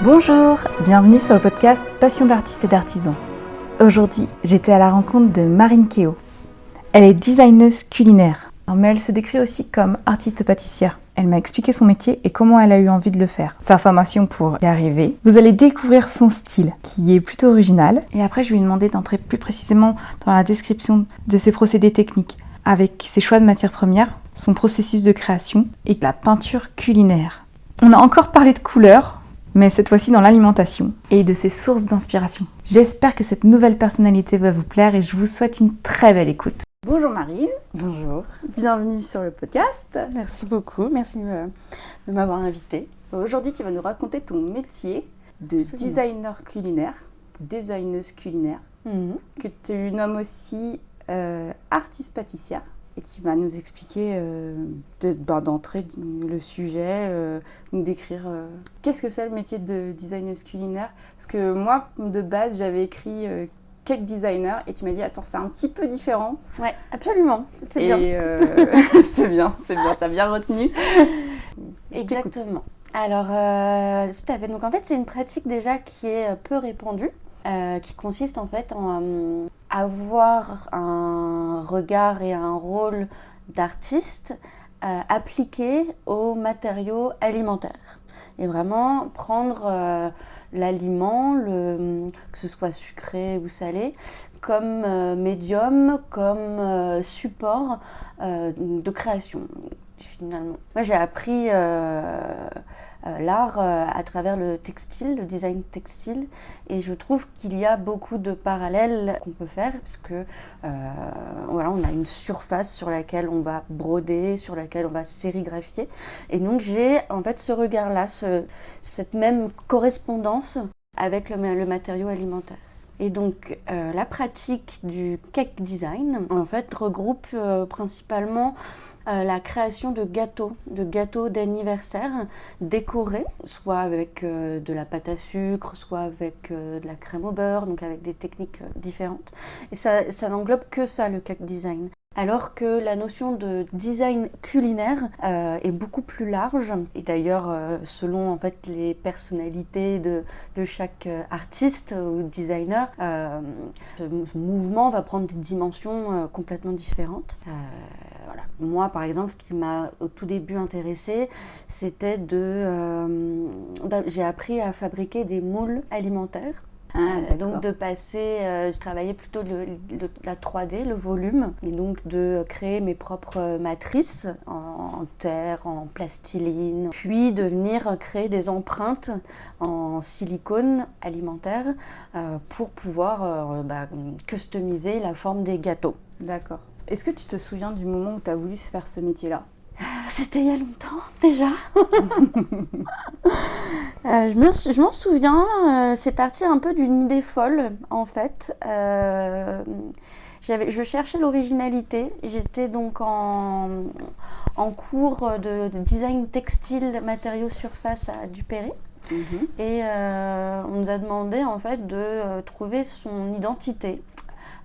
Bonjour, bienvenue sur le podcast Passion d'artistes et d'artisans. Aujourd'hui, j'étais à la rencontre de Marine Keo. Elle est designeuse culinaire, mais elle se décrit aussi comme artiste pâtissière. Elle m'a expliqué son métier et comment elle a eu envie de le faire. Sa formation pour y arriver. Vous allez découvrir son style, qui est plutôt original. Et après, je lui ai demandé d'entrer plus précisément dans la description de ses procédés techniques, avec ses choix de matières premières, son processus de création et la peinture culinaire. On a encore parlé de couleurs, mais cette fois-ci dans l'alimentation, et de ses sources d'inspiration. J'espère que cette nouvelle personnalité va vous plaire et je vous souhaite une très belle écoute. Bonjour Marine. Bonjour. Bienvenue sur le podcast. Merci beaucoup, merci de m'avoir invitée. Aujourd'hui, tu vas nous raconter ton métier de designer culinaire, designeuse culinaire, que tu nommes aussi artiste pâtissière. Et qui va nous expliquer d'entrée le sujet, nous décrire qu'est-ce que c'est le métier de designeuse culinaire. Parce que moi, de base, j'avais écrit cake designer et tu m'as dit attends, c'est un petit peu différent. Ouais, absolument, c'est bien. c'est bien, t'as bien retenu. Exactement. Alors, tout à fait. Donc en fait, c'est une pratique déjà qui est peu répandue. Qui consiste en fait en avoir un regard et un rôle d'artiste appliqué aux matériaux alimentaires. Et vraiment prendre l'aliment, que ce soit sucré ou salé, comme médium, comme support de création finalement. Moi j'ai appris l'art à travers le textile, le design textile, et je trouve qu'il y a beaucoup de parallèles qu'on peut faire parce que voilà, on a une surface sur laquelle on va broder, sur laquelle on va sérigraphier, et donc j'ai en fait ce regard-là, cette même correspondance avec le matériau alimentaire. Et donc la pratique du cake design en fait regroupe principalement la création de gâteaux d'anniversaire décorés, soit avec de la pâte à sucre, soit avec de la crème au beurre, donc avec des techniques différentes. Et ça n'englobe que ça, le cake design. Alors que la notion de design culinaire est beaucoup plus large. Et d'ailleurs, selon en fait les personnalités de chaque artiste ou designer, ce mouvement va prendre des dimensions complètement différentes. Voilà. Moi, par exemple, ce qui m'a au tout début intéressée, c'était j'ai appris à fabriquer des moules alimentaires. Donc de passer, je travaillais plutôt la 3D, le volume, et donc de créer mes propres matrices en terre, en plastiline, puis de venir créer des empreintes en silicone alimentaire pour pouvoir customiser la forme des gâteaux. D'accord. Est-ce que tu te souviens du moment où tu as voulu faire ce métier-là ? C'était il y a longtemps déjà. Je m'en souviens, c'est parti un peu d'une idée folle en fait. Je cherchais l'originalité. J'étais donc en cours de design textile matériaux surface à Duperré. Et on nous a demandé en fait de trouver son identité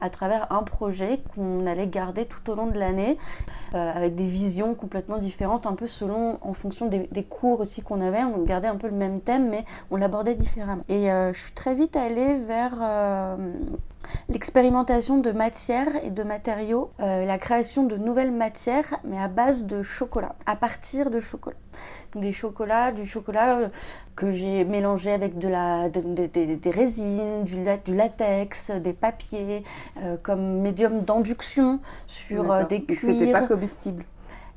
à travers un projet qu'on allait garder tout au long de l'année, avec des visions complètement différentes, un peu en fonction des cours aussi qu'on avait. On gardait un peu le même thème, mais on l'abordait différemment. Et je suis très vite allée vers l'expérimentation de matières et de matériaux, la création de nouvelles matières, mais à base de chocolat, à partir de chocolat. Donc du chocolat que j'ai mélangé avec des résines, du latex, des papiers, comme médium d'induction sur des cuirs. C'était pas comestible.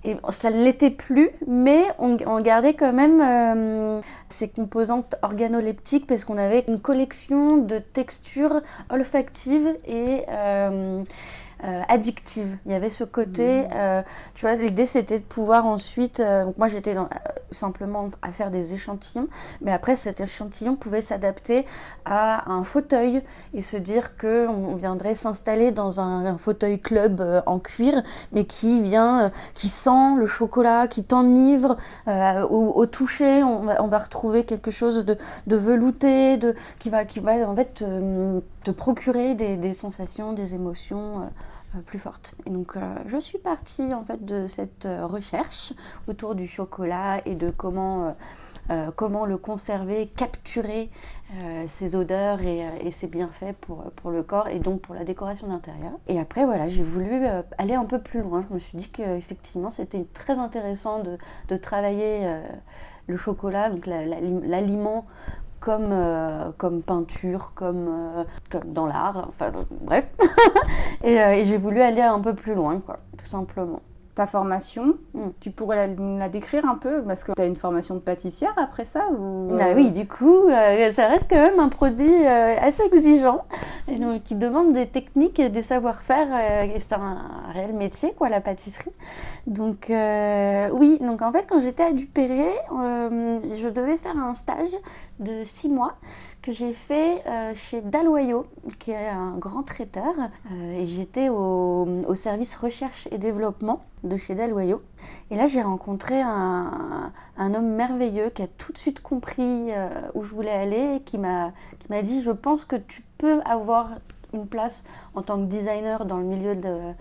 Et ça ne l'était plus, mais on gardait quand même ces composantes organoleptiques parce qu'on avait une collection de textures olfactives et addictive. Il y avait ce côté, tu vois, l'idée c'était de pouvoir ensuite, donc moi j'étais simplement à faire des échantillons, mais après cet échantillon pouvait s'adapter à un fauteuil et se dire qu'on viendrait s'installer dans un fauteuil club en cuir, mais qui sent le chocolat, qui t'enivre, au toucher, on va retrouver quelque chose de velouté, qui va en fait te procurer des sensations, des émotions plus forte. Et donc je suis partie en fait de cette recherche autour du chocolat et de comment le conserver, capturer ses odeurs et ses bienfaits pour le corps et donc pour la décoration d'intérieur. Et après voilà, j'ai voulu aller un peu plus loin. Je me suis dit qu'effectivement c'était très intéressant de travailler le chocolat, donc l'aliment comme peinture, comme dans l'art, enfin bref. et j'ai voulu aller un peu plus loin, quoi, tout simplement. Ta formation, tu pourrais la décrire un peu? Parce que tu as une formation de pâtissière après ça ou... Bah oui, du coup, ça reste quand même un produit assez exigeant, et donc, qui demande des techniques et des savoir-faire, et c'est un réel métier, quoi, la pâtisserie. Donc oui, donc en fait, quand j'étais à Duperré, je devais faire un stage de 6 mois que j'ai fait chez Dalloyau, qui est un grand traiteur, et j'étais au service recherche et développement de chez Dalloyau. Et là, j'ai rencontré un homme merveilleux qui a tout de suite compris où je voulais aller, et qui m'a dit « Je pense que tu peux avoir une place en tant que designer dans le milieu dans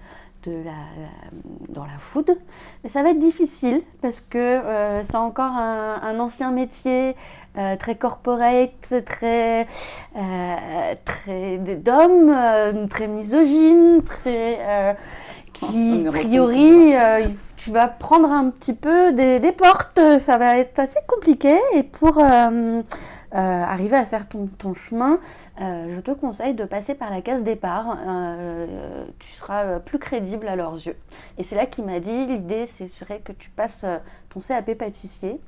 la food, mais ça va être difficile parce que c'est encore un ancien métier très corporate, très d'hommes, très misogyne, qui, a priori, tu vas prendre un petit peu des portes, ça va être assez compliqué. Et pour arriver à faire ton chemin, je te conseille de passer par la case départ. Tu seras plus crédible à leurs yeux. Et c'est là qu'il m'a dit, l'idée, serait que tu passes ton CAP pâtissier.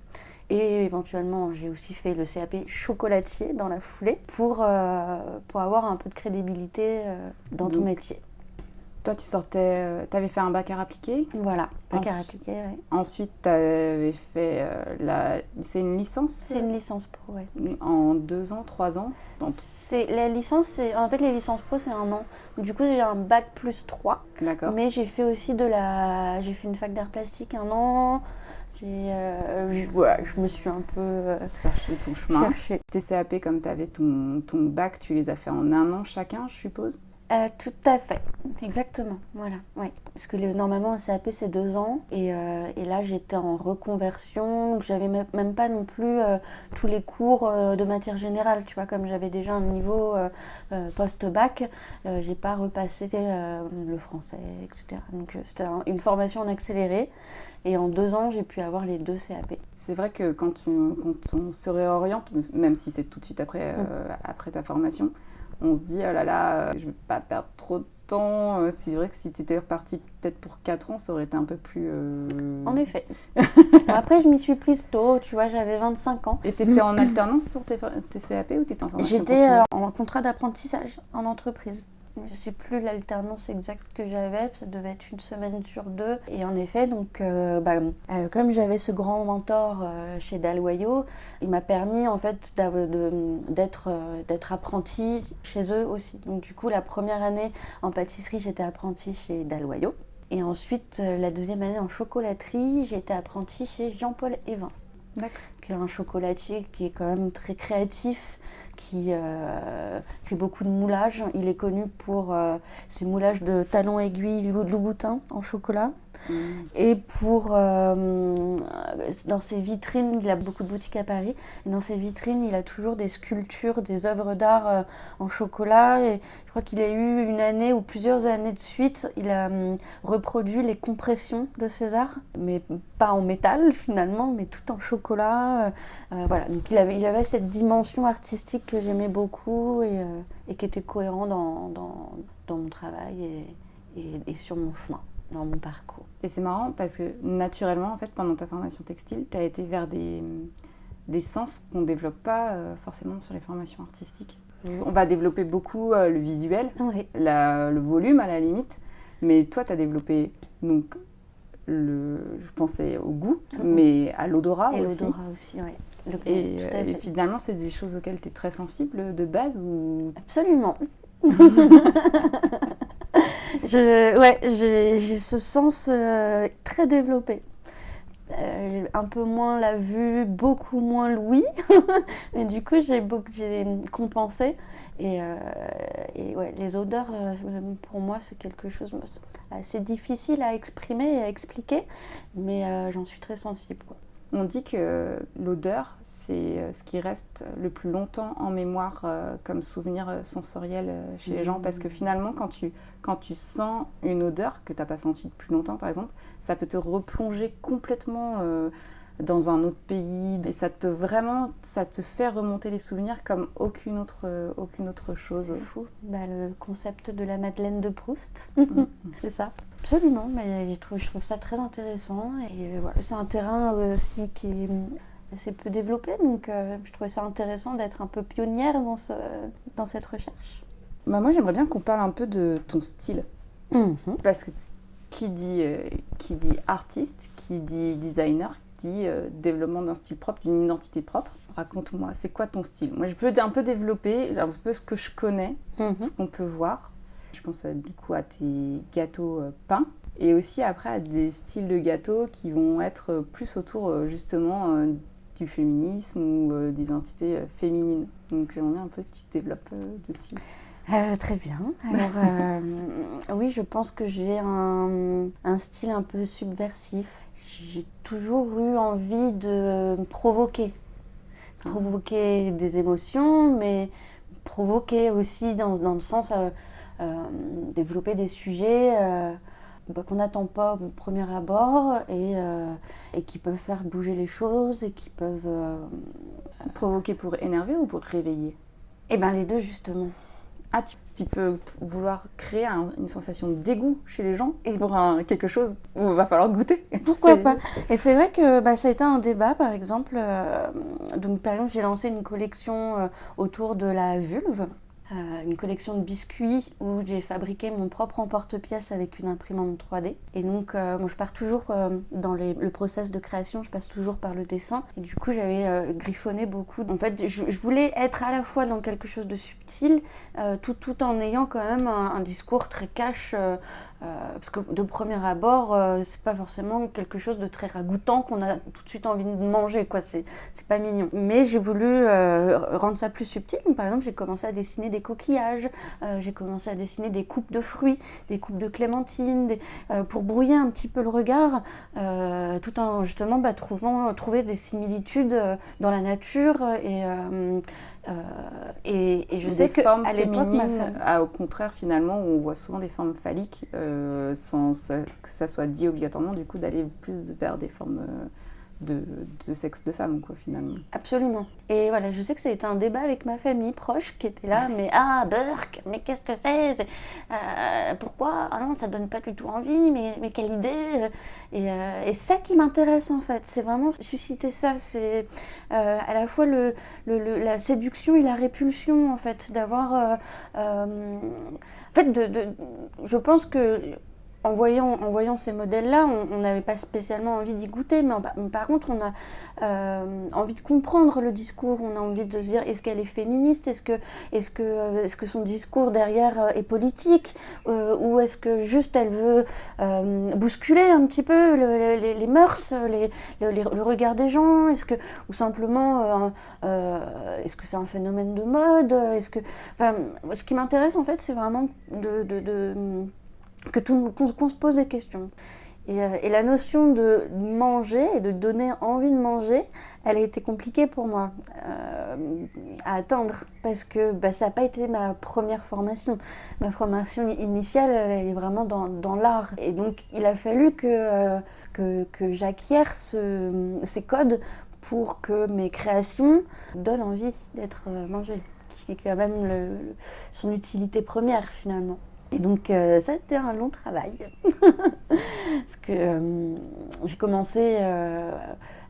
Et éventuellement, j'ai aussi fait le CAP chocolatier dans la foulée pour avoir un peu de crédibilité dans ton métier. Toi, t'avais fait un bac art appliqué. Voilà, bac art appliqué, oui. Ensuite, t'avais fait c'est une licence? C'est une licence pro, oui. En 2 ans, 3 ans? En fait, les licences pro, c'est 1 an. Du coup, j'ai eu un bac plus 3. D'accord. Mais j'ai fait aussi j'ai fait une fac d'art plastique 1 an. Je me suis un peu cherché ton chemin. Tes CAP, comme tu avais ton bac, tu les as fait en 1 an chacun, je suppose? Tout à fait, exactement, voilà. Ouais. Parce que normalement un CAP c'est 2 ans et là j'étais en reconversion, donc j'avais même pas non plus tous les cours de matière générale, tu vois, comme j'avais déjà un niveau post-bac, j'ai pas repassé le français, etc. Donc c'était une formation en accéléré et en 2 ans j'ai pu avoir les 2 CAP. C'est vrai que quand on se réoriente, même si c'est tout de suite après ta formation, on se dit, oh là là, je ne vais pas perdre trop de temps. C'est vrai que si tu étais repartie peut-être pour 4 ans, ça aurait été un peu plus... En effet. Après, je m'y suis prise tôt, tu vois, j'avais 25 ans. Et tu étais en alternance sur tes CAP ou tu étais en formation continue? J'étais en contrat d'apprentissage en entreprise. Je ne sais plus l'alternance exacte que j'avais, ça devait être 1 semaine sur 2. Et en effet, donc, comme j'avais ce grand mentor chez Dalloyau, il m'a permis en fait d'être apprentie chez eux aussi. Donc du coup, la première année en pâtisserie, j'étais apprentie chez Dalloyau. Et ensuite, la 2e année en chocolaterie, j'ai été apprentie chez Jean-Paul Evin. D'accord. Qui est un chocolatier qui est quand même très créatif, qui fait beaucoup de moulages. Il est connu pour ses moulages de talons aiguilles Louboutin en chocolat. Et dans ses vitrines, il a beaucoup de boutiques à Paris, et dans ses vitrines, il a toujours des sculptures, des œuvres d'art en chocolat. Et je crois qu'il a eu une année ou plusieurs années de suite, il a reproduit les compressions de César, mais pas en métal finalement, mais tout en chocolat. Voilà, donc il avait cette dimension artistique que j'aimais beaucoup et qui était cohérent dans mon travail et sur mon chemin, dans mon parcours. Et c'est marrant parce que naturellement, en fait, pendant ta formation textile, tu as été vers des sens qu'on ne développe pas forcément sur les formations artistiques. On va développer beaucoup le visuel, oui. Le volume à la limite, mais toi, tu as développé, donc, je pensais au goût, mais à l'odorat aussi. Et l'odorat aussi, oui. Et finalement, c'est des choses auxquelles tu es très sensible de base ou... Absolument. J'ai ce sens très développé. un peu moins la vue, beaucoup moins l'ouïe. Mais du coup, j'ai compensé. Et ouais, les odeurs, pour moi, c'est quelque chose assez difficile à exprimer et à expliquer. Mais j'en suis très sensible, quoi. On dit que l'odeur, c'est ce qui reste le plus longtemps en mémoire comme souvenir sensoriel chez les gens. Parce que finalement, quand tu sens une odeur que tu n'as pas sentie depuis longtemps, par exemple, ça peut te replonger complètement dans un autre pays. Et ça te fait remonter les souvenirs comme aucune autre chose. C'est fou. Le concept de la Madeleine de Proust, c'est ça. Absolument, mais je trouve ça très intéressant. Et voilà, c'est un terrain aussi qui est assez peu développé, donc je trouvais ça intéressant d'être un peu pionnière dans cette recherche. Moi, j'aimerais bien qu'on parle un peu de ton style. Parce que qui dit artiste, qui dit designer, dit développement d'un style propre, d'une identité propre. Raconte-moi, c'est quoi ton style? Moi, je peux un peu développer un peu ce que je connais, ce qu'on peut voir. Je pense du coup à tes gâteaux peints et aussi après à des styles de gâteaux qui vont être plus autour justement du féminisme ou d'identité féminine. Donc j'aimerais un peu que tu te développes dessus. Très bien. Alors, oui, je pense que j'ai un style un peu subversif. J'ai toujours eu envie de provoquer des émotions, mais provoquer aussi dans le sens développer des sujets qu'on n'attend pas au premier abord et qui peuvent faire bouger les choses et qui peuvent... Provoquer pour énerver ou pour réveiller? Eh bien, les deux, justement. Ah, tu peux vouloir créer une sensation de dégoût chez les gens et pour quelque chose où il va falloir goûter. Pourquoi pas? Et c'est vrai que ça a été un débat, par exemple. Donc, par exemple, j'ai lancé une collection autour de la vulve. Une collection de biscuits où j'ai fabriqué mon propre emporte-pièce avec une imprimante 3D. Et donc, je pars toujours dans le process de création, je passe toujours par le dessin. Et du coup, j'avais griffonné beaucoup. En fait, je voulais être à la fois dans quelque chose de subtil, tout en ayant quand même un discours très cash. Parce que de premier abord, c'est pas forcément quelque chose de très ragoûtant qu'on a tout de suite envie de manger, quoi. C'est pas mignon. Mais j'ai voulu rendre ça plus subtil. Donc, par exemple, j'ai commencé à dessiner des coquillages, j'ai commencé à dessiner des coupes de fruits, des coupes de clémentines, pour brouiller un petit peu le regard, tout en justement trouver des similitudes dans la nature et je sais que à l'époque, au contraire, finalement, on voit souvent des formes phalliques sans que ça soit dit obligatoirement, du coup, d'aller plus vers des formes de sexe de femme, quoi, finalement. Absolument. Et voilà, je sais que ça a été un débat avec ma famille proche qui était là, mais Burk, mais qu'est-ce que c'est pourquoi? Ah non, ça donne pas du tout envie, mais quelle idée et ça qui m'intéresse en fait, c'est vraiment susciter ça, c'est à la fois la séduction et la répulsion en fait, d'avoir en fait, je pense que en voyant ces modèles-là, on n'avait pas spécialement envie d'y goûter, mais par contre, on a envie de comprendre le discours, on a envie de se dire, est-ce qu'elle est féministe, est-ce que son discours derrière est politique, ou est-ce que juste elle veut bousculer un petit peu les mœurs, le regard des gens, ou simplement, est-ce que c'est un phénomène de mode, ce qui m'intéresse en fait, c'est vraiment qu'on se pose des questions. Et la notion de manger et de donner envie de manger, elle a été compliquée pour moi à atteindre parce que ça n'a pas été ma première formation. Ma formation initiale, elle est vraiment dans l'art. Et donc, il a fallu que j'acquière ces codes pour que mes créations donnent envie d'être mangées, qui est quand même son utilité première finalement. Et donc ça a été un long travail parce que j'ai commencé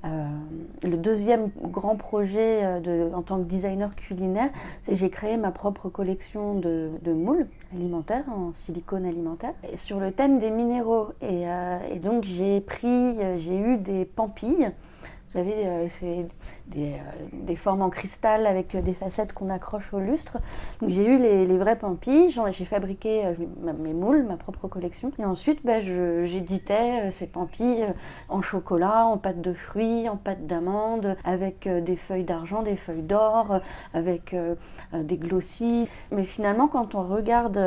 le deuxième grand projet en tant que designer culinaire, c'est que j'ai créé ma propre collection de moules alimentaires en silicone alimentaire et sur le thème des minéraux et donc j'ai eu des pampilles Vous savez, c'est des formes en cristal avec des facettes qu'on accroche au lustre. Donc j'ai eu les vrais pampis, j'ai fabriqué mes moules, ma propre collection. Et ensuite, j'éditais ces pampis en chocolat, en pâte de fruits, en pâte d'amande, avec des feuilles d'argent, des feuilles d'or, avec des glossies. Mais finalement, quand on regarde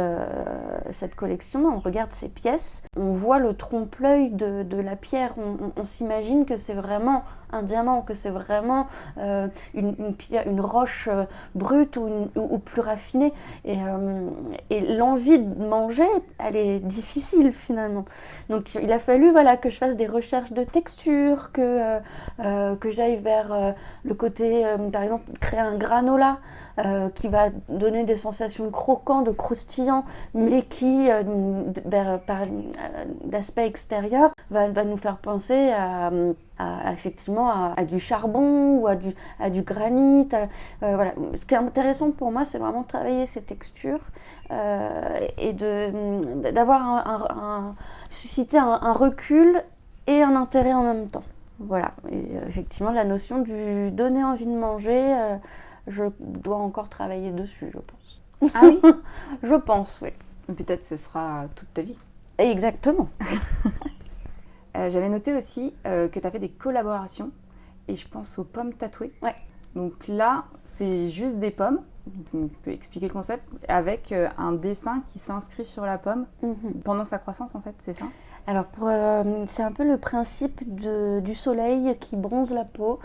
cette collection, on regarde ces pièces, on voit le trompe-l'œil de la pierre. On s'imagine que c'est vraiment un diamant, que c'est vraiment une roche brute ou plus raffinée. Et l'envie de manger, elle est difficile finalement. Donc il a fallu que je fasse des recherches de texture, que j'aille vers le côté, par exemple, créer un granola qui va donner des sensations croquantes, de croustillant, mais qui, par l'aspect extérieur, va nous faire penser effectivement à du charbon ou à du granit. Voilà. Ce qui est intéressant pour moi, c'est vraiment de travailler ces textures et d'avoir susciter un recul et un intérêt en même temps. Voilà. Et effectivement, la notion du donner envie de manger, je dois encore travailler dessus, je pense. Ah oui. Je pense, oui. Peut-être ce sera toute ta vie. Exactement. J'avais noté aussi que tu as fait des collaborations, et je pense aux pommes tatouées. Ouais. Donc là, c'est juste des pommes, tu peux expliquer le concept, avec un dessin qui s'inscrit sur la pomme pendant sa croissance, en fait, c'est ça? Alors, c'est un peu le principe du soleil qui bronze la peau.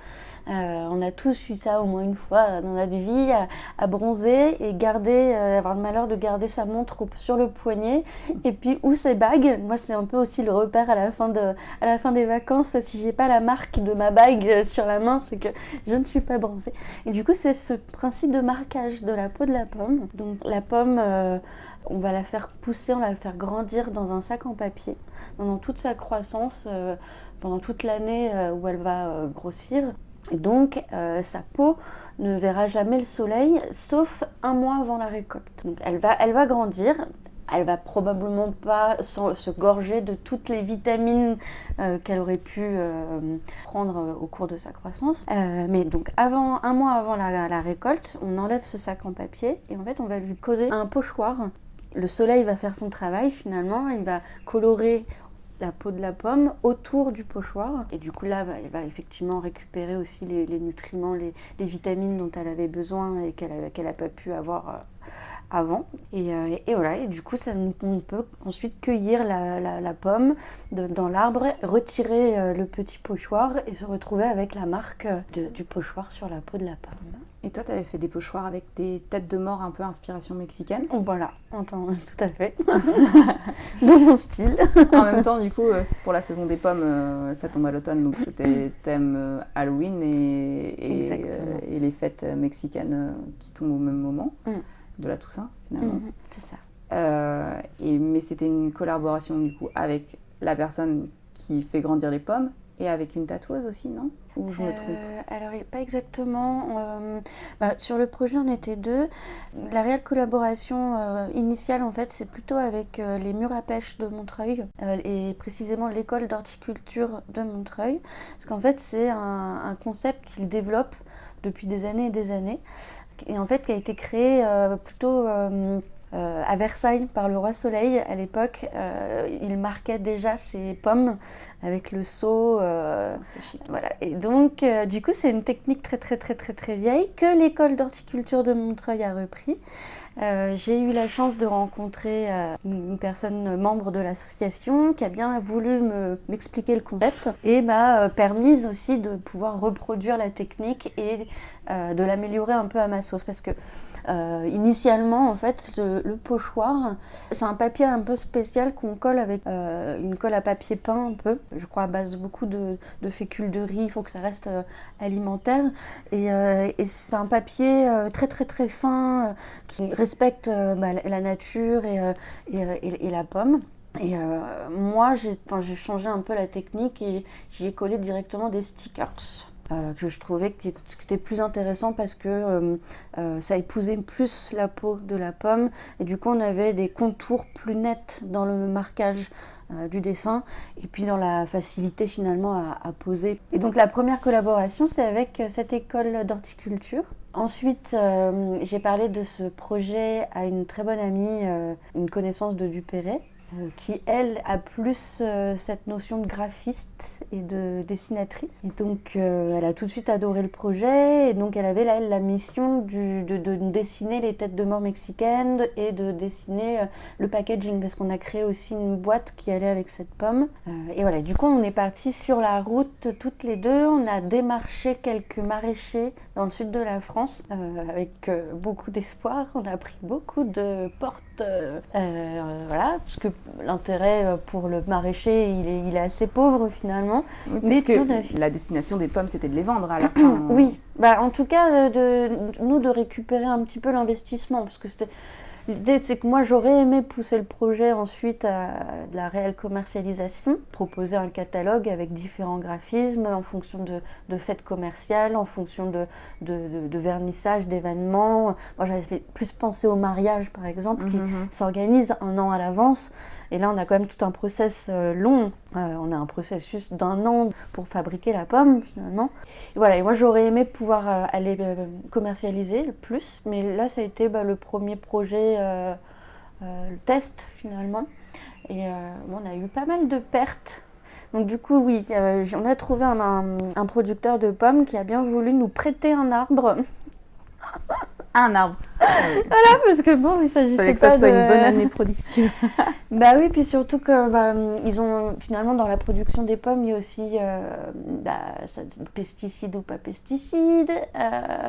On a tous eu ça au moins une fois dans notre vie, à bronzer et avoir le malheur de garder sa montre sur le poignet. Et puis, ou ses bagues. Moi, c'est un peu aussi le repère à la fin des vacances. Si j'ai pas la marque de ma bague sur la main, c'est que je ne suis pas bronzée. Et du coup, c'est ce principe de marquage de la peau de la pomme. Donc, la pomme... on va la faire pousser, on va la faire grandir dans un sac en papier pendant toute sa croissance, pendant toute l'année où elle va grossir. Et donc, sa peau ne verra jamais le soleil, sauf un mois avant la récolte. Donc, elle va grandir. Elle va probablement pas se gorger de toutes les vitamines qu'elle aurait pu prendre au cours de sa croissance. Mais donc un mois avant la récolte, on enlève ce sac en papier et en fait on va lui causer un pochoir. Le soleil va faire son travail finalement, il va colorer la peau de la pomme autour du pochoir. Et du coup là, elle va effectivement récupérer aussi les nutriments, les vitamines dont elle avait besoin et qu'elle n'a pas pu avoir avant. Et voilà, et du coup on peut ensuite cueillir la pomme dans l'arbre, retirer le petit pochoir et se retrouver avec la marque du pochoir sur la peau de la pomme. Et toi, tu avais fait des pochoirs avec des têtes de mort un peu inspiration mexicaine. Voilà, tout à fait. Dans mon style. En même temps, du coup, c'est pour la saison des pommes, ça tombe à l'automne, donc c'était thème Halloween et les fêtes mexicaines qui tombent au même moment, de la Toussaint, finalement. C'est ça. Mais c'était une collaboration, du coup, avec la personne qui fait grandir les pommes et avec une tatoueuse aussi, non? Ou je me trompe? Alors, pas exactement. Sur le projet, on était deux. La réelle collaboration initiale, en fait, c'est plutôt avec les murs à pêche de Montreuil et précisément l'école d'horticulture de Montreuil. Parce qu'en fait, c'est un concept qu'ils développent depuis des années et des années. Et en fait, qui a été créé plutôt... à Versailles par le roi Soleil à l'époque, il marquait déjà ses pommes avec le sceau. C'est chic. Voilà. Et donc, du coup, c'est une technique très très très très très vieille que l'école d'horticulture de Montreuil a repris. J'ai eu la chance de rencontrer une personne membre de l'association qui a bien voulu m'expliquer le concept et m'a permise aussi de pouvoir reproduire la technique et de l'améliorer un peu à ma sauce parce que initialement, en fait, le pochoir, c'est un papier un peu spécial qu'on colle avec une colle à papier peint un peu, je crois à base de beaucoup de fécule de riz, il faut que ça reste alimentaire. Et c'est un papier très très très fin qui respecte la nature et la pomme. Et moi, j'ai changé un peu la technique et j'y ai collé directement des stickers. que je trouvais que c'était plus intéressant parce que ça épousait plus la peau de la pomme et du coup on avait des contours plus nets dans le marquage du dessin et puis dans la facilité finalement à poser. Et donc la première collaboration c'est avec cette école d'horticulture. Ensuite j'ai parlé de ce projet à une très bonne amie, une connaissance de Dupéret, qui, elle, a plus cette notion de graphiste et de dessinatrice. Et donc, elle a tout de suite adoré le projet. Et donc, elle avait, là, la mission de dessiner les têtes de mort mexicaines et de dessiner le packaging, parce qu'on a créé aussi une boîte qui allait avec cette pomme. Et voilà, du coup, on est partis sur la route toutes les deux. On a démarché quelques maraîchers dans le sud de la France, avec beaucoup d'espoir. On a pris beaucoup de portes. Voilà, parce que l'intérêt pour le maraîcher, il est assez pauvre finalement. Oui, parce que la destination des pommes, c'était de les vendre à la fin. Oui, en tout cas, de récupérer un petit peu l'investissement, parce que l'idée, c'est que moi, j'aurais aimé pousser le projet ensuite à de la réelle commercialisation, proposer un catalogue avec différents graphismes en fonction de fêtes commerciales, en fonction de vernissage, d'événements. Moi, j'avais plus pensé au mariage, par exemple, qui s'organise 1 an à l'avance. Et là, on a quand même tout un process long. On a un processus d'1 an pour fabriquer la pomme, finalement. Et voilà, et moi, j'aurais aimé pouvoir aller commercialiser le plus. Mais là, ça a été le premier projet, le test, finalement. Et on a eu pas mal de pertes. Donc du coup, oui, on a trouvé un producteur de pommes qui a bien voulu nous prêter un arbre. Un arbre. Voilà, parce que bon, il s'agissait pas que ça soit une bonne année productive. Oui, puis surtout que ils ont finalement dans la production des pommes, il y a aussi pesticides ou pas pesticides,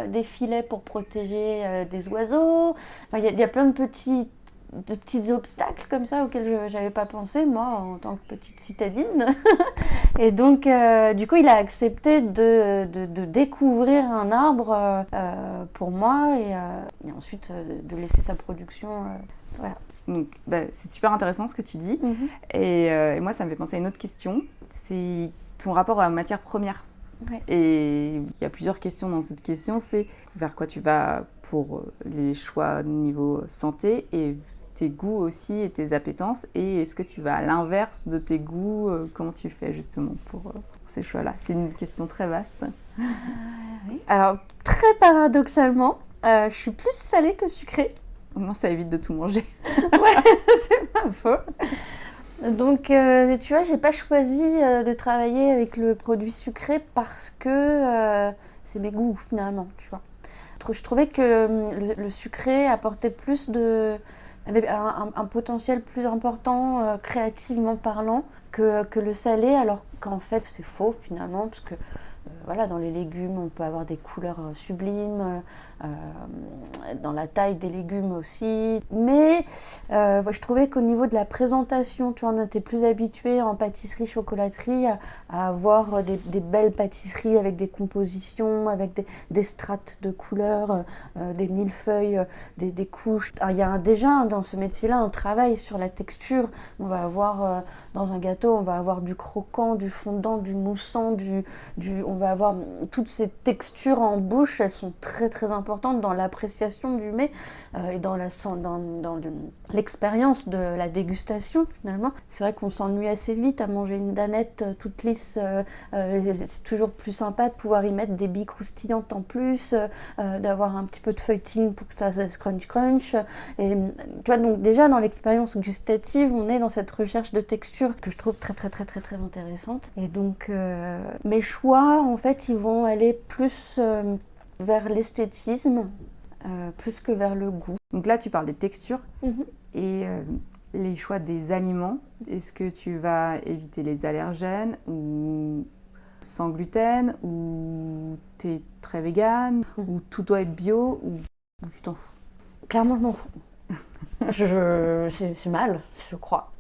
des filets pour protéger des oiseaux. Il y a plein de petits obstacles comme ça auxquels je n'avais pas pensé, moi, en tant que petite citadine. Et donc, du coup, il a accepté de découvrir un arbre pour moi et ensuite de laisser sa production. Voilà. Donc, c'est super intéressant ce que tu dis. Et moi, ça me fait penser à une autre question. C'est ton rapport à la matière première. Ouais. Et il y a plusieurs questions dans cette question. C'est vers quoi tu vas pour les choix niveau santé et tes goûts aussi et tes appétences, et est-ce que tu vas à l'inverse de tes goûts, comment tu fais justement pour ces choix-là? C'est une question très vaste. Oui. Alors, très paradoxalement, je suis plus salée que sucrée. Au moins, ça évite de tout manger. Ouais, c'est pas faux. Donc, tu vois, j'ai pas choisi de travailler avec le produit sucré parce que c'est mes goûts finalement, tu vois. Je trouvais que le sucré apportait avait un potentiel plus important créativement parlant que le salé, alors qu'en fait c'est faux finalement, parce que voilà, dans les légumes on peut avoir des couleurs sublimes, dans la taille des légumes aussi, mais je trouvais qu'au niveau de la présentation, tu vois, on était plus habitué en pâtisserie, chocolaterie à avoir des belles pâtisseries avec des compositions, avec des strates de couleurs, des millefeuilles, des couches. Alors, il y a déjà dans ce métier-là un travail sur la texture. On va avoir dans un gâteau, on va avoir du croquant, du fondant, du moussant, on va avoir toutes ces textures en bouche. Elles sont très très importantes dans l'appréciation du mets et dans l'expérience de la dégustation finalement. C'est vrai qu'on s'ennuie assez vite à manger une danette toute lisse. C'est toujours plus sympa de pouvoir y mettre des billes croustillantes en plus, d'avoir un petit peu de feuilleting pour que ça se crunch. Et tu vois, donc déjà dans l'expérience gustative, on est dans cette recherche de texture que je trouve très très très très très intéressante. Et donc mes choix en fait, ils vont aller plus vers l'esthétisme, plus que vers le goût. Donc là, tu parles des textures et les choix des aliments. Est-ce que tu vas éviter les allergènes ou sans gluten, ou t'es très végane, ou tout doit être bio, ou tu t'en fous? Clairement, je m'en fous. C'est mal, je crois.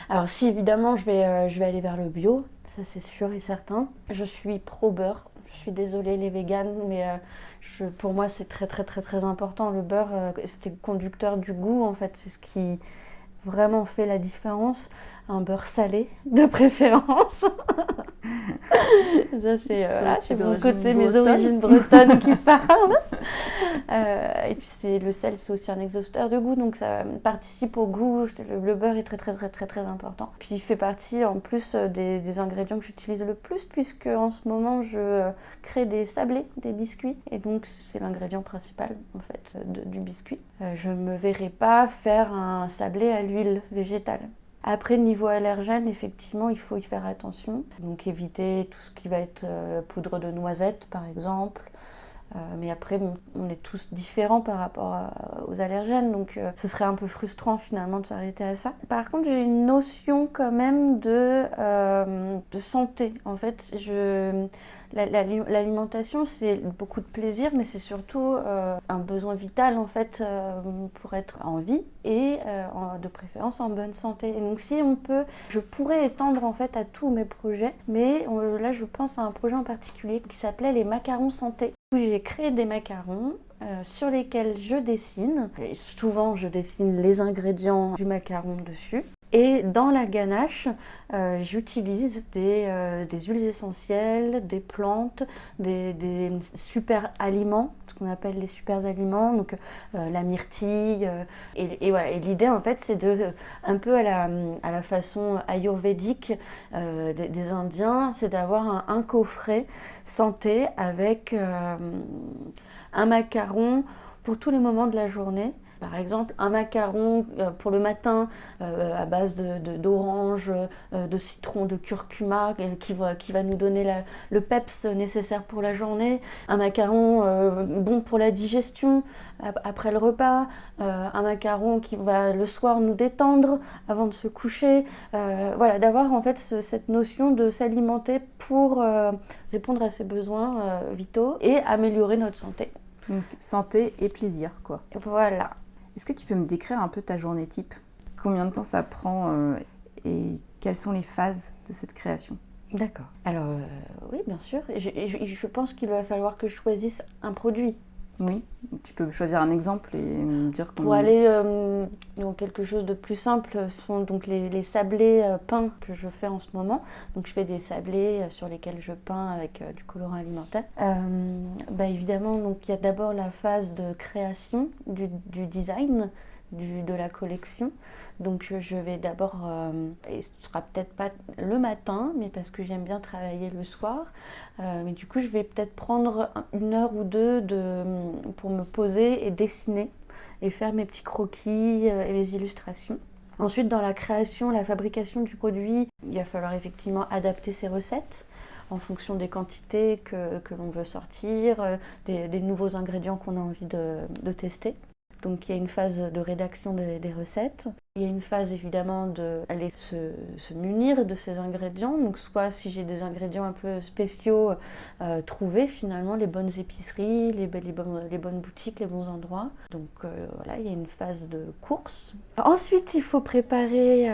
Alors si évidemment je vais aller vers le bio, ça c'est sûr et certain. Je suis pro beurre. Je suis désolée les véganes, mais pour moi c'est très très très très important. Le beurre, c'est le conducteur du goût en fait, c'est ce qui vraiment fait la différence. Un beurre salé de préférence. Ça, c'est mon côté, mes bretonne. origines bretonnes qui parlent. Et puis le sel, c'est aussi un exhausteur de goût, donc ça participe au goût. Le beurre est très très très très très important. Puis il fait partie en plus des ingrédients que j'utilise le plus, puisque en ce moment je crée des sablés, des biscuits, et donc c'est l'ingrédient principal en fait du biscuit. Je ne me verrai pas faire un sablé à l'huile végétale. Après, niveau allergène, effectivement, il faut y faire attention. Donc éviter tout ce qui va être poudre de noisette, par exemple. Mais après, bon, on est tous différents par rapport aux allergènes, donc ce serait un peu frustrant finalement de s'arrêter à ça. Par contre, j'ai une notion quand même de santé. En fait, l'alimentation, c'est beaucoup de plaisir, mais c'est surtout un besoin vital en fait pour être en vie et de préférence en bonne santé. Et donc si on peut, je pourrais étendre en fait à tous mes projets, mais là je pense à un projet en particulier qui s'appelait les macarons santé, où j'ai créé des macarons sur lesquels je dessine. Et souvent je dessine les ingrédients du macaron dessus. Et dans la ganache, j'utilise des huiles essentielles, des plantes, des super aliments, ce qu'on appelle les super aliments, donc la myrtille. Et voilà. Et l'idée, en fait, c'est un peu à la façon ayurvédique des Indiens, c'est d'avoir un coffret santé avec un macaron pour tous les moments de la journée. Par exemple, un macaron pour le matin à base d'orange, de citron, de curcuma qui va nous donner le peps nécessaire pour la journée. Un macaron bon pour la digestion après le repas. Un macaron qui va le soir nous détendre avant de se coucher. Voilà, d'avoir en fait cette notion de s'alimenter pour répondre à ses besoins vitaux et améliorer notre santé. Donc, santé et plaisir, quoi. Voilà. Est-ce que tu peux me décrire un peu ta journée type? Combien de temps ça prend et quelles sont les phases de cette création? D'accord. Alors, oui, bien sûr. Je pense qu'il va falloir que je choisisse un produit. Oui, tu peux choisir un exemple et me dire Pour aller dans quelque chose de plus simple, ce sont donc les sablés peints que je fais en ce moment. Donc je fais des sablés sur lesquels je peins avec du colorant alimentaire. Évidemment, donc il y a d'abord la phase de création du design de la collection. Donc je vais d'abord, et ce sera peut-être pas le matin, mais parce que j'aime bien travailler le soir, mais du coup je vais peut-être prendre 1 heure ou 2 pour me poser et dessiner et faire mes petits croquis et les illustrations. Ensuite, dans la création, la fabrication du produit, il va falloir effectivement adapter ses recettes en fonction des quantités que l'on veut sortir, des nouveaux ingrédients qu'on a envie de tester. Donc il y a une phase de rédaction des recettes. Il y a une phase évidemment d'aller se munir de ces ingrédients. Donc soit si j'ai des ingrédients un peu spéciaux, trouver finalement les bonnes épiceries, les bonnes boutiques, les bons endroits. Donc voilà, il y a une phase de course. Ensuite, il faut préparer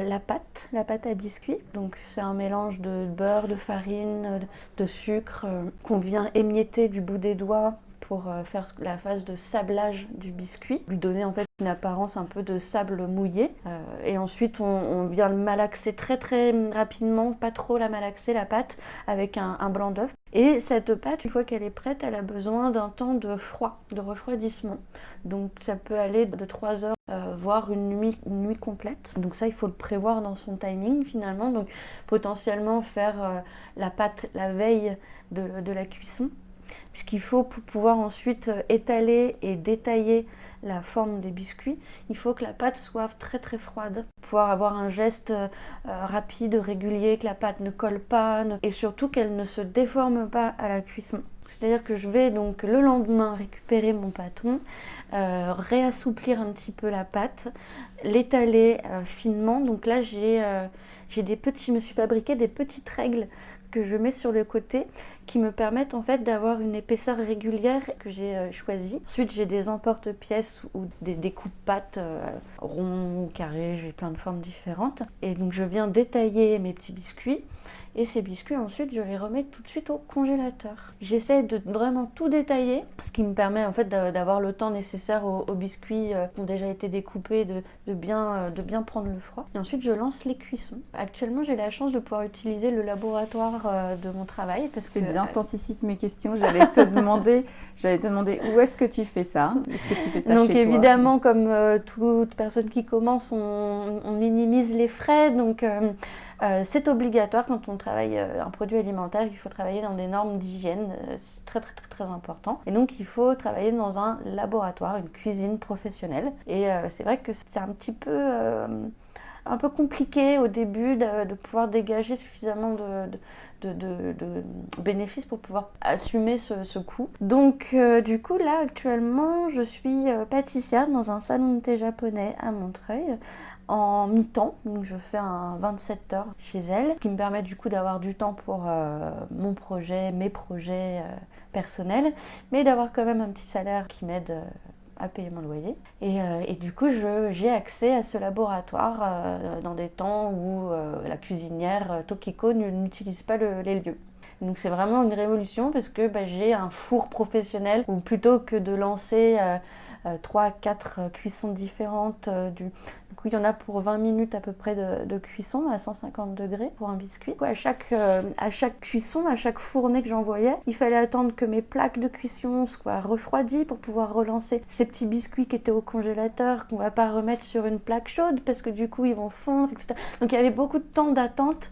la pâte à biscuits. Donc c'est un mélange de beurre, de farine, de sucre qu'on vient émietter du bout des doigts pour faire la phase de sablage du biscuit, lui donner en fait une apparence un peu de sable mouillé. Et ensuite, on vient le malaxer très très rapidement, pas trop la malaxer la pâte, avec un blanc d'œuf. Et cette pâte, une fois qu'elle est prête, elle a besoin d'un temps de refroidissement. Donc ça peut aller de 3 heures, voire une nuit complète. Donc ça, il faut le prévoir dans son timing finalement. Donc potentiellement faire la pâte la veille de la cuisson. Puisqu'il faut, pour pouvoir ensuite étaler et détailler la forme des biscuits, il faut que la pâte soit très très froide. Pour pouvoir avoir un geste rapide, régulier, que la pâte ne colle pas et surtout qu'elle ne se déforme pas à la cuisson. C'est-à-dire que je vais donc le lendemain récupérer mon pâton, réassouplir un petit peu la pâte, l'étaler finement. Donc là, je me suis fabriqué des petites règles que je mets sur le côté qui me permettent en fait d'avoir une épaisseur régulière que j'ai choisie. Ensuite, j'ai des emporte-pièces ou des découpes-pâtes ronds, carrés, j'ai plein de formes différentes. Et donc je viens détailler mes petits biscuits Et ces biscuits, ensuite, je les remets tout de suite au congélateur. J'essaie de vraiment tout détailler, ce qui me permet en fait d'avoir le temps nécessaire aux biscuits qui ont déjà été découpés, de bien prendre le froid. Et ensuite, je lance les cuissons. Actuellement, j'ai la chance de pouvoir utiliser le laboratoire de mon travail. C'est bien, t'anticipes mes questions. J'allais te demander où est-ce que tu fais ça? Est-ce que tu fais ça donc chez toi? évidemment, comme toute personne qui commence, on minimise les frais. Donc c'est obligatoire quand on travaille un produit alimentaire, il faut travailler dans des normes d'hygiène, c'est très très très très important. Et donc il faut travailler dans un laboratoire, une cuisine professionnelle. Et c'est vrai que c'est un petit peu compliqué au début de pouvoir dégager suffisamment de bénéfices pour pouvoir assumer ce coût. Donc du coup là actuellement je suis pâtissière dans un salon de thé japonais à Montreuil en mi-temps, donc je fais un 27 heures chez elle, ce qui me permet du coup d'avoir du temps pour mon projet, mes projets personnels, mais d'avoir quand même un petit salaire qui m'aide à payer mon loyer. Et du coup, j'ai accès à ce laboratoire dans des temps où la cuisinière Tokiko n'utilise pas les lieux. Donc c'est vraiment une révolution parce que j'ai un four professionnel où plutôt que de lancer 3-4 cuissons différentes du coup il y en a pour 20 minutes à peu près de cuisson à 150 degrés pour un biscuit. À chaque cuisson, à chaque fournée que j'envoyais, il fallait attendre que mes plaques de cuisson soient refroidies pour pouvoir relancer ces petits biscuits qui étaient au congélateur qu'on va pas remettre sur une plaque chaude parce que du coup ils vont fondre, etc. Donc il y avait beaucoup de temps d'attente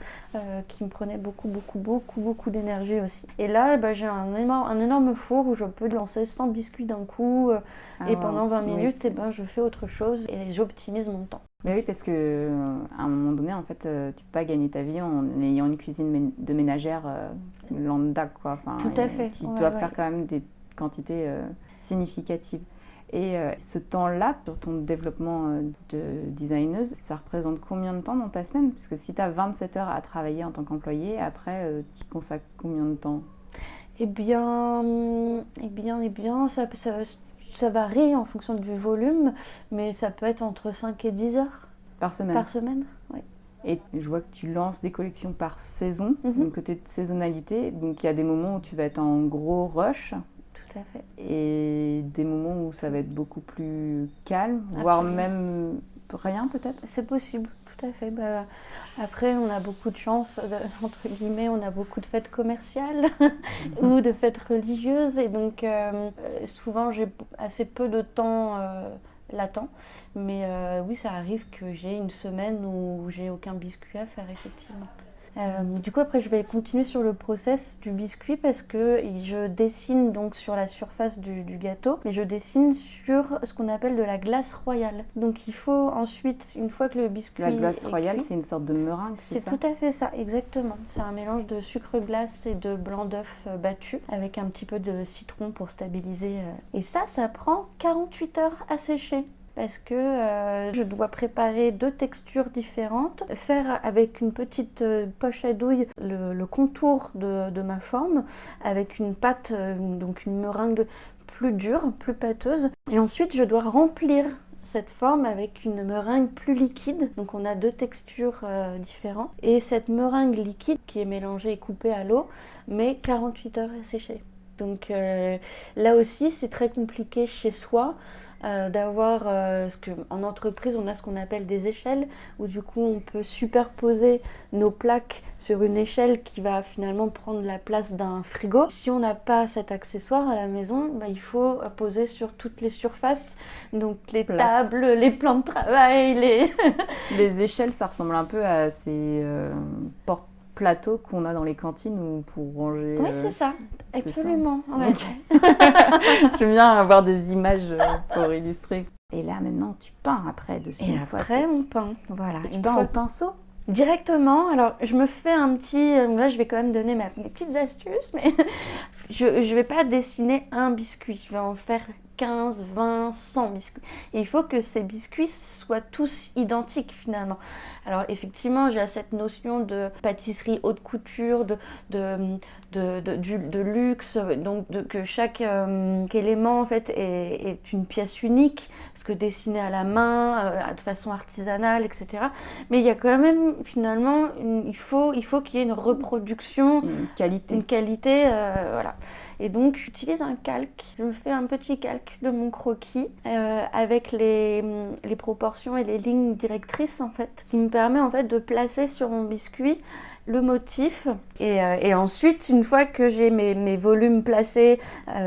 qui me prenait beaucoup d'énergie aussi. Et là j'ai un énorme four où je peux lancer 100 biscuits d'un coup et pendant 20 minutes je fais autre chose et j'optimise mon temps. Mais oui, parce que à un moment donné, en fait, tu peux pas gagner ta vie en ayant une cuisine de ménagère lambda, quoi. Enfin, tout à fait. Tu dois faire quand même des quantités significatives. Et ce temps-là, sur ton développement de designeuse, ça représente combien de temps dans ta semaine? Parce que si tu as 27 heures à travailler en tant qu'employée, après, tu consacres combien de temps? Eh bien, ça varie en fonction du volume, mais ça peut être entre 5 et 10 heures. Par semaine? Par semaine, oui. Et je vois que tu lances des collections par saison, donc côté de saisonnalité. Donc il y a des moments où tu vas être en gros rush. Tout à fait. Et des moments où ça va être beaucoup plus calme, voire même rien peut-être? C'est possible, tout à fait. Après, on a beaucoup de chance, entre guillemets, on a beaucoup de fêtes commerciales ou de fêtes religieuses. Et donc, souvent, j'ai assez peu de temps latent. Mais oui, ça arrive que j'ai une semaine où j'ai aucun biscuit à faire, effectivement. Du coup après je vais continuer sur le process du biscuit parce que je dessine donc sur la surface du gâteau, mais je dessine sur ce qu'on appelle de la glace royale. Donc il faut ensuite, une fois que le biscuit La glace est royale, cuit, c'est une sorte de meringue, c'est ça? C'est tout à fait ça, exactement. C'est un mélange de sucre glace et de blanc d'œuf battu avec un petit peu de citron pour stabiliser. Et ça prend 48 heures à sécher. Parce que je dois préparer 2 textures différentes, faire avec une petite poche à douille le contour de ma forme, avec une pâte, donc une meringue plus dure, plus pâteuse. Et ensuite, je dois remplir cette forme avec une meringue plus liquide. Donc on a 2 textures différentes. Et cette meringue liquide qui est mélangée et coupée à l'eau met 48 heures à sécher. Donc là aussi, c'est très compliqué chez soi. D'avoir ce qu'en entreprise on a ce qu'on appelle des échelles où du coup on peut superposer nos plaques sur une échelle qui va finalement prendre la place d'un frigo. Si on n'a pas cet accessoire à la maison, il faut poser sur toutes les surfaces, donc les tables, les plans de travail, les échelles, ça ressemble un peu à ces porte-plateaux qu'on a dans les cantines ou pour ranger. Oui, c'est ça, absolument. Ça. Ouais. Okay. J'aime bien avoir des images pour illustrer. Et là, maintenant, tu peins après dessus. Et après, on peint. Voilà. Tu peins au pinceau? Directement. Alors, je me fais un petit... Là, je vais quand même donner mes petites astuces, mais je ne vais pas dessiner un biscuit. Je vais en faire 15, 20, 100 biscuits. Et il faut que ces biscuits soient tous identiques finalement. Alors effectivement, j'ai cette notion de pâtisserie haute couture, de luxe, donc que chaque élément en fait est une pièce unique, parce que dessinée à la main, de façon artisanale, etc. Mais il y a quand même finalement, il faut qu'il y ait une reproduction, une qualité, voilà. Et donc j'utilise un calque, je me fais un petit calque de mon croquis avec les proportions et les lignes directrices en fait, qui me permet en fait de placer sur mon biscuit le motif et ensuite une fois que j'ai mes volumes placés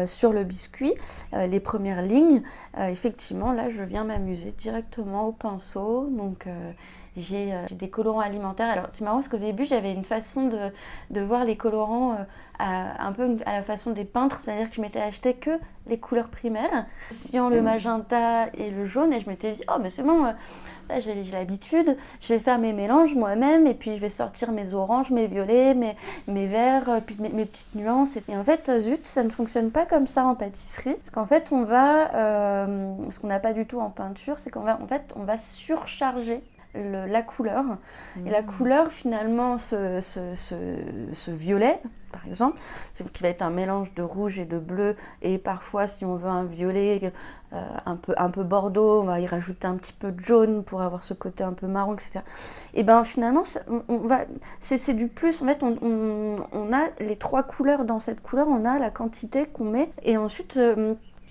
sur le biscuit, les premières lignes, effectivement là je viens m'amuser directement au pinceau, donc j'ai des colorants alimentaires. Alors c'est marrant parce qu'au début j'avais une façon de voir les colorants un peu à la façon des peintres, c'est-à-dire que je m'étais acheté que les couleurs primaires, sciant le magenta et le jaune, et je m'étais dit oh mais c'est bon, là j'ai l'habitude, je vais faire mes mélanges moi-même et puis je vais sortir mes oranges, mes violets, mes verts, puis mes petites nuances. Et en fait zut, ça ne fonctionne pas comme ça en pâtisserie, parce qu'en fait on va, ce qu'on n'a pas du tout en peinture, c'est on va surcharger la couleur. Et la couleur finalement, ce violet par exemple, qui va être un mélange de rouge et de bleu, et parfois si on veut un violet un peu bordeaux, on va y rajouter un petit peu de jaune pour avoir ce côté un peu marron, etc. Et bien finalement c'est du plus, en fait on a les 3 couleurs dans cette couleur, on a la quantité qu'on met, et ensuite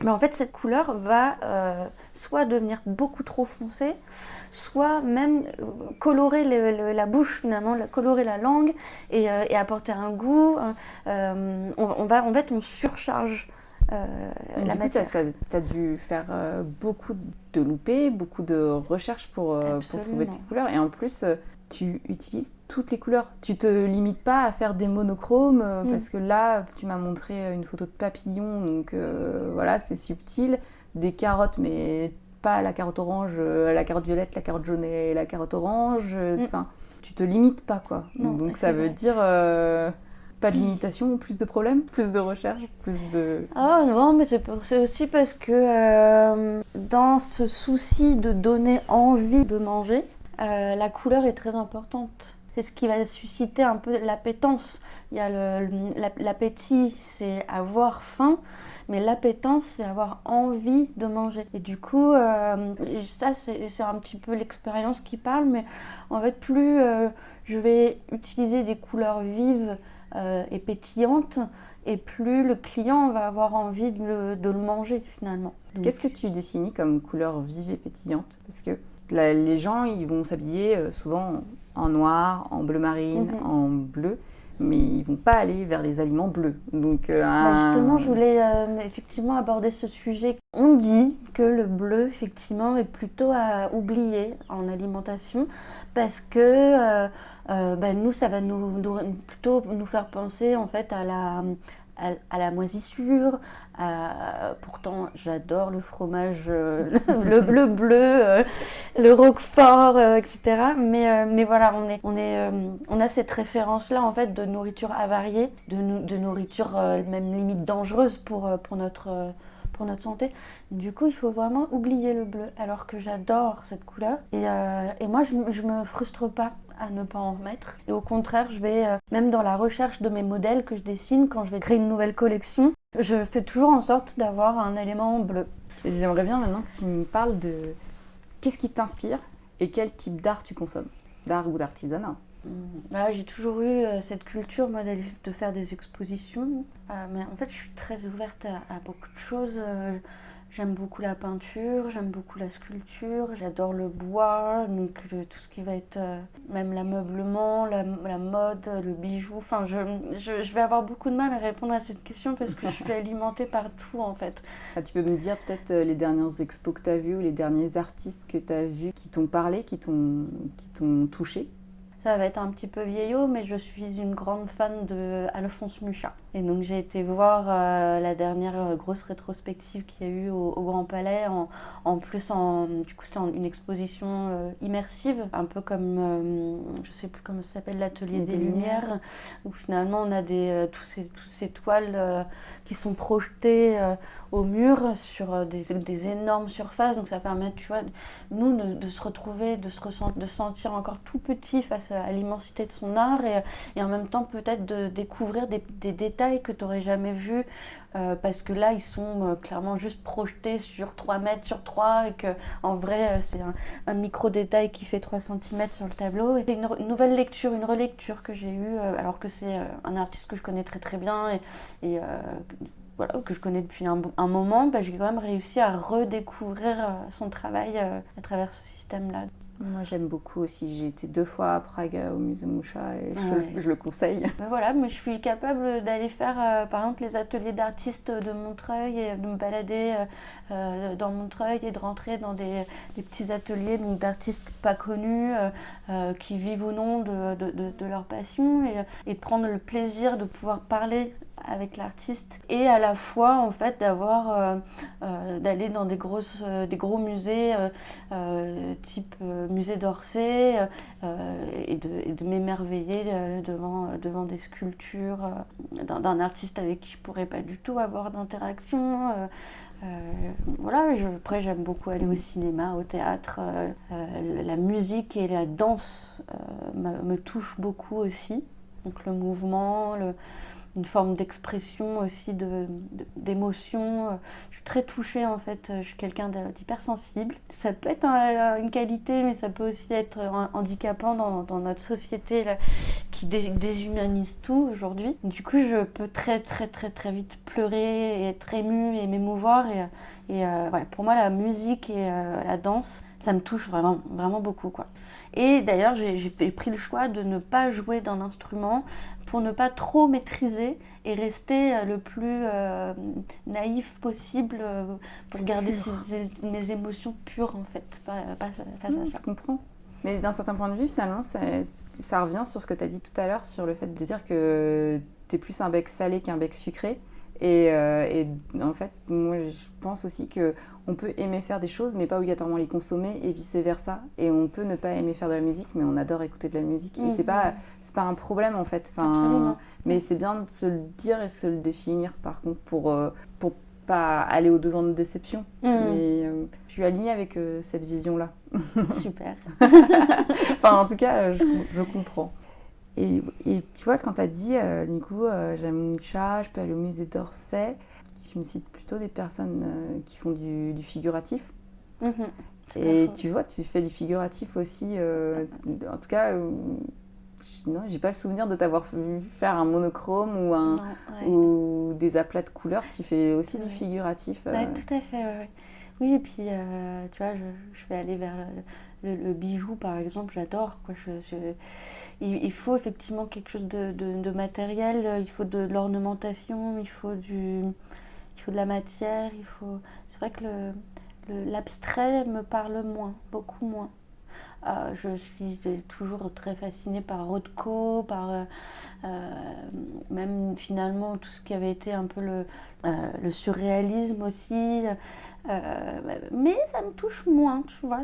en fait cette couleur va soit devenir beaucoup trop foncée, soit même colorer la bouche finalement, colorer la langue et apporter un goût. On surcharge la matière. Tu as dû faire beaucoup de loupés, beaucoup de recherches pour trouver tes couleurs, et en plus tu utilises toutes les couleurs. Tu te limites pas à faire des monochromes, parce que là tu m'as montré une photo de papillon, donc voilà, c'est subtil, des carottes, mais pas la carotte orange, la carotte violette, la carotte jaune et la carotte orange. Enfin, tu te limites pas, quoi. Non, donc ça veut dire pas de limitation, plus de problèmes, plus de recherche, plus de... Ah non, mais c'est aussi parce que dans ce souci de donner envie de manger, la couleur est très importante. C'est ce qui va susciter un peu l'appétence. Il y a l'appétit, c'est avoir faim, mais l'appétence, c'est avoir envie de manger. Et du coup, ça, c'est un petit peu l'expérience qui parle, mais en fait, plus je vais utiliser des couleurs vives et pétillantes, et plus le client va avoir envie de le manger, finalement. Donc, qu'est-ce que tu définis comme couleur vive et pétillante? Parce que là, les gens, ils vont s'habiller souvent en noir, en bleu marine, en bleu, mais ils vont pas aller vers les aliments bleus. Donc, justement, je voulais effectivement aborder ce sujet. On dit que le bleu, effectivement, est plutôt à oublier en alimentation, parce que nous, ça va plutôt nous faire penser en fait à la moisissure. Pourtant j'adore le fromage, le bleu, le roquefort, etc. Mais voilà, on a cette référence là en fait de nourriture avariée, de nourriture même limite dangereuse pour notre santé. Du coup, il faut vraiment oublier le bleu, alors que j'adore cette couleur. Et moi, je me frustre pas à ne pas en remettre. Et au contraire, je vais, même dans la recherche de mes modèles que je dessine, quand je vais créer une nouvelle collection, je fais toujours en sorte d'avoir un élément bleu. J'aimerais bien maintenant que tu me parles de qu'est-ce qui t'inspire et quel type d'art tu consommes, d'art ou d'artisanat. J'ai toujours eu cette culture, moi, de faire des expositions. Mais en fait, je suis très ouverte à beaucoup de choses. J'aime beaucoup la peinture, j'aime beaucoup la sculpture, j'adore le bois, donc tout ce qui va être même l'ameublement, la mode, le bijou. Enfin, je vais avoir beaucoup de mal à répondre à cette question parce que je suis alimentée par tout en fait. Tu peux me dire peut-être les dernières expos que tu as vues ou les derniers artistes que tu as vus qui t'ont parlé, qui t'ont touché? ça va être un petit peu vieillot, mais je suis une grande fan de Alphonse Mucha. Et donc j'ai été voir la dernière grosse rétrospective qu'il y a eu au Grand Palais. Du coup c'était une exposition immersive, un peu comme, je sais plus comment ça s'appelle, l'Atelier des Lumières, où finalement on a toutes ces toiles qui sont projetées au mur sur des énormes surfaces. Donc ça permet, tu vois, nous de se retrouver, de se sentir encore tout petit face à l'immensité de son art et en même temps peut-être de découvrir des détails que tu n'aurais jamais vus parce que là ils sont clairement juste projetés sur 3 mètres sur 3 et qu'en vrai c'est un micro détail qui fait 3 cm sur le tableau. C'est une nouvelle lecture, une relecture que j'ai eue alors que c'est un artiste que je connais très très bien et voilà, que je connais depuis un moment. J'ai quand même réussi à redécouvrir son travail à travers ce système-là. Moi j'aime beaucoup aussi, j'ai été 2 fois à Prague au musée Mucha et je le conseille. Voilà, mais je suis capable d'aller faire par exemple les ateliers d'artistes de Montreuil et de me balader dans Montreuil et de rentrer dans des petits ateliers donc, d'artistes pas connus qui vivent au nom de leur passion et de prendre le plaisir de pouvoir parler avec l'artiste et à la fois en fait d'aller dans des gros musées type musée d'Orsay et de m'émerveiller devant des sculptures d'un artiste avec qui je pourrais pas du tout avoir d'interaction. Voilà, après j'aime beaucoup aller au cinéma, au théâtre. La musique et la danse me touchent beaucoup aussi. Donc le mouvement, une forme d'expression aussi, d'émotion. Je suis très touchée en fait, je suis quelqu'un d'hypersensible. Ça peut être une qualité, mais ça peut aussi être handicapant dans notre société là, qui déshumanise tout aujourd'hui. Du coup, je peux très très très très vite pleurer et être émue et m'émouvoir. Voilà, pour moi, la musique et la danse, ça me touche vraiment, vraiment beaucoup, quoi. Et d'ailleurs, j'ai pris le choix de ne pas jouer d'un instrument pour ne pas trop maîtriser et rester le plus naïf possible pour garder mes émotions pures, en fait, face à ça. Je comprends. Mais d'un certain point de vue, finalement, ça revient sur ce que tu as dit tout à l'heure, sur le fait de dire que tu es plus un bec salé qu'un bec sucré. Et en fait, moi, je pense aussi qu'on peut aimer faire des choses, mais pas obligatoirement les consommer, et vice-versa. Et on peut ne pas aimer faire de la musique, mais on adore écouter de la musique. Et c'est pas un problème, en fait. Absolument. Mais c'est bien de se le dire et se le définir, par contre, pour pas aller au-devant de déception. Mais je suis alignée avec cette vision-là. Super. Enfin, en tout cas, je comprends. Et tu vois, quand tu as dit, du coup, j'aime Mucha, je peux aller au musée d'Orsay, je me cite plutôt des personnes qui font du figuratif. Et tu vois, tu fais du figuratif aussi. En tout cas, non, j'ai pas le souvenir de t'avoir vu faire un monochrome ou des aplats de couleurs. Tu fais aussi du figuratif. Oui, tout à fait. Ouais. Oui, et puis, tu vois, je vais aller vers le bijou, par exemple, j'adore, quoi. Il faut effectivement quelque chose de matériel, il faut de l'ornementation, il faut de la matière, c'est vrai que l'abstrait me parle moins, beaucoup moins. Je suis toujours très fascinée par Rothko, par même finalement tout ce qui avait été un peu le surréalisme aussi. Mais ça me touche moins, tu vois.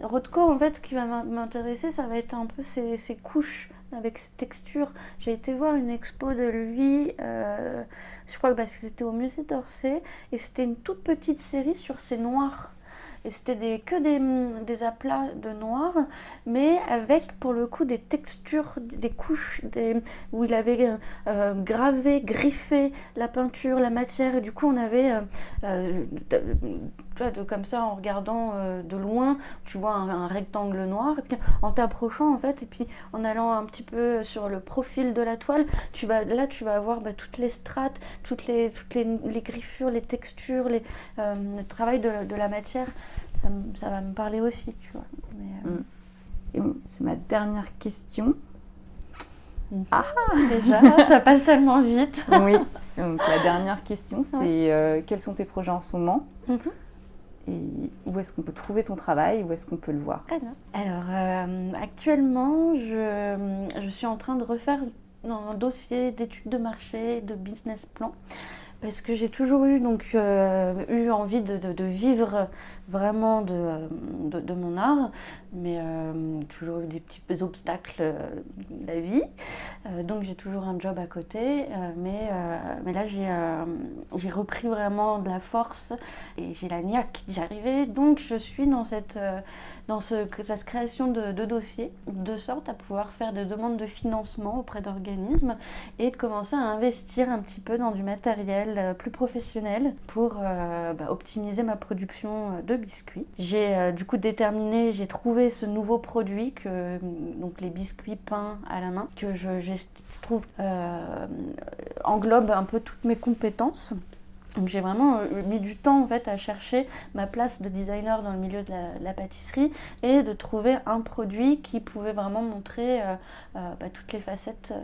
Rothko, en fait, ce qui va m'intéresser, ça va être un peu ces couches avec ces textures. J'ai été voir une expo de lui, je crois que c'était au musée d'Orsay, et c'était une toute petite série sur ces noirs. Et c'était que des aplats de noir, mais avec pour le coup des textures, des couches, où il avait gravé, griffé la peinture, la matière. Et du coup, on avait, comme ça, en regardant de loin, tu vois un rectangle noir. Et puis en t'approchant, en fait, et puis en allant un petit peu sur le profil de la toile, tu vas avoir toutes les strates, toutes les griffures, les textures, le travail de la matière. Ça va me parler aussi, tu vois. Et bon, c'est ma dernière question. Déjà, ça passe tellement vite. Oui, donc la dernière question, c'est quels sont tes projets en ce moment et où est-ce qu'on peut trouver ton travail, où est-ce qu'on peut le voir? Très bien. Alors, actuellement, je suis en train de refaire un dossier d'études de marché, de business plan. Parce que j'ai toujours eu envie de vivre vraiment de mon art, mais toujours eu des petits obstacles de la vie. Donc j'ai toujours un job à côté, mais là j'ai repris vraiment de la force et j'ai la niaque d'y arriver. Donc je suis dans cette création de dossiers, de sorte à pouvoir faire des demandes de financement auprès d'organismes et de commencer à investir un petit peu dans du matériel plus professionnel pour optimiser ma production de biscuits. J'ai du coup j'ai trouvé ce nouveau produit, donc les biscuits peints à la main, que je trouve englobe un peu toutes mes compétences. Donc j'ai vraiment mis du temps en fait à chercher ma place de designer dans le milieu de la pâtisserie et de trouver un produit qui pouvait vraiment montrer toutes les facettes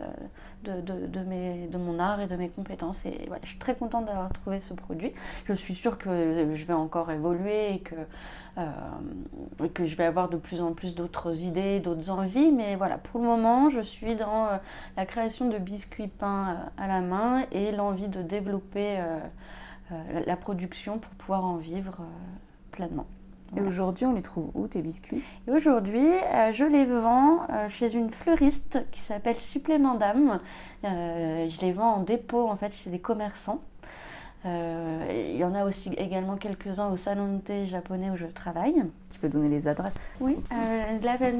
de mon art et de mes compétences. Et voilà, je suis très contente d'avoir trouvé ce produit. Je suis sûre que je vais encore évoluer et que je vais avoir de plus en plus d'autres idées, d'autres envies. Mais voilà, pour le moment, je suis dans la création de biscuits peints à la main et l'envie de développer la production pour pouvoir en vivre pleinement. Et aujourd'hui, on les trouve où, tes biscuits? Et aujourd'hui, je les vends chez une fleuriste qui s'appelle Supplément d'âme. Je les vends en dépôt en fait chez des commerçants. Il y en a aussi également quelques-uns au salon de thé japonais où je travaille. Tu peux donner les adresses? Oui,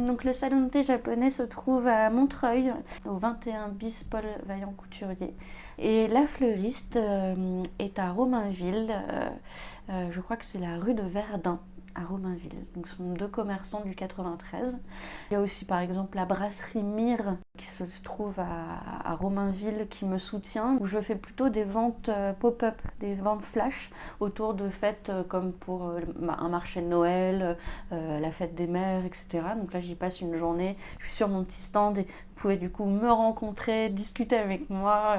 donc le salon de thé japonais se trouve à Montreuil, au 21 bis Paul Vaillant Couturier. Et la fleuriste est à Romainville, je crois que c'est la rue de Verdun, à Romainville. Donc ce sont deux commerçants du 93. Il y a aussi par exemple la brasserie Mire qui se trouve à Romainville qui me soutient, où je fais plutôt des ventes pop-up, des ventes flash autour de fêtes comme pour un marché de Noël, la fête des mères, etc. Donc là j'y passe une journée, je suis sur mon petit stand et vous pouvez du coup me rencontrer, discuter avec moi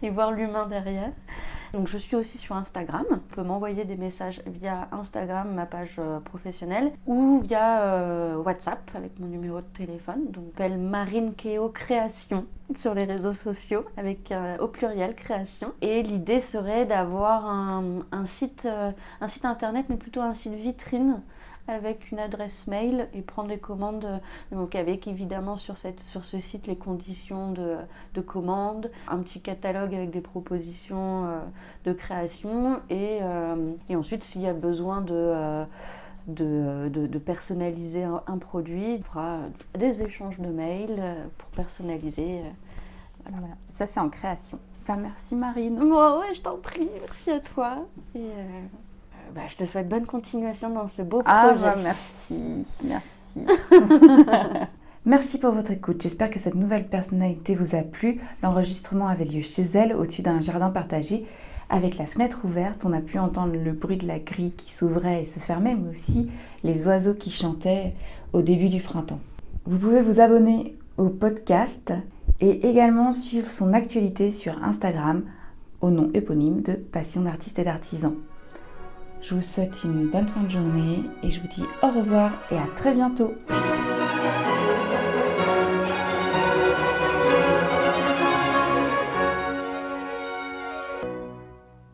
et voir l'humain derrière. Donc je suis aussi sur Instagram, vous pouvez m'envoyer des messages via Instagram, ma page professionnelle, ou via WhatsApp avec mon numéro de téléphone. Donc je m'appelle Marine Keo Création sur les réseaux sociaux, avec au pluriel création. Et l'idée serait d'avoir un site internet, mais plutôt un site vitrine, avec une adresse mail et prendre les commandes, donc avec évidemment sur ce site les conditions de commande, un petit catalogue avec des propositions de création et ensuite s'il y a besoin de personnaliser un produit, on fera des échanges de mails pour personnaliser. Voilà. Ça c'est en création. Enfin, merci Marine. Ouais, je t'en prie, merci à toi. Et je te souhaite bonne continuation dans ce beau projet. Merci. Merci pour votre écoute. J'espère que cette nouvelle personnalité vous a plu. L'enregistrement avait lieu chez elle, au-dessus d'un jardin partagé. Avec la fenêtre ouverte, on a pu entendre le bruit de la grille qui s'ouvrait et se fermait, mais aussi les oiseaux qui chantaient au début du printemps. Vous pouvez vous abonner au podcast et également suivre son actualité sur Instagram au nom éponyme de Passion d'artistes et d'artisans. Je vous souhaite une bonne fin de journée et je vous dis au revoir et à très bientôt.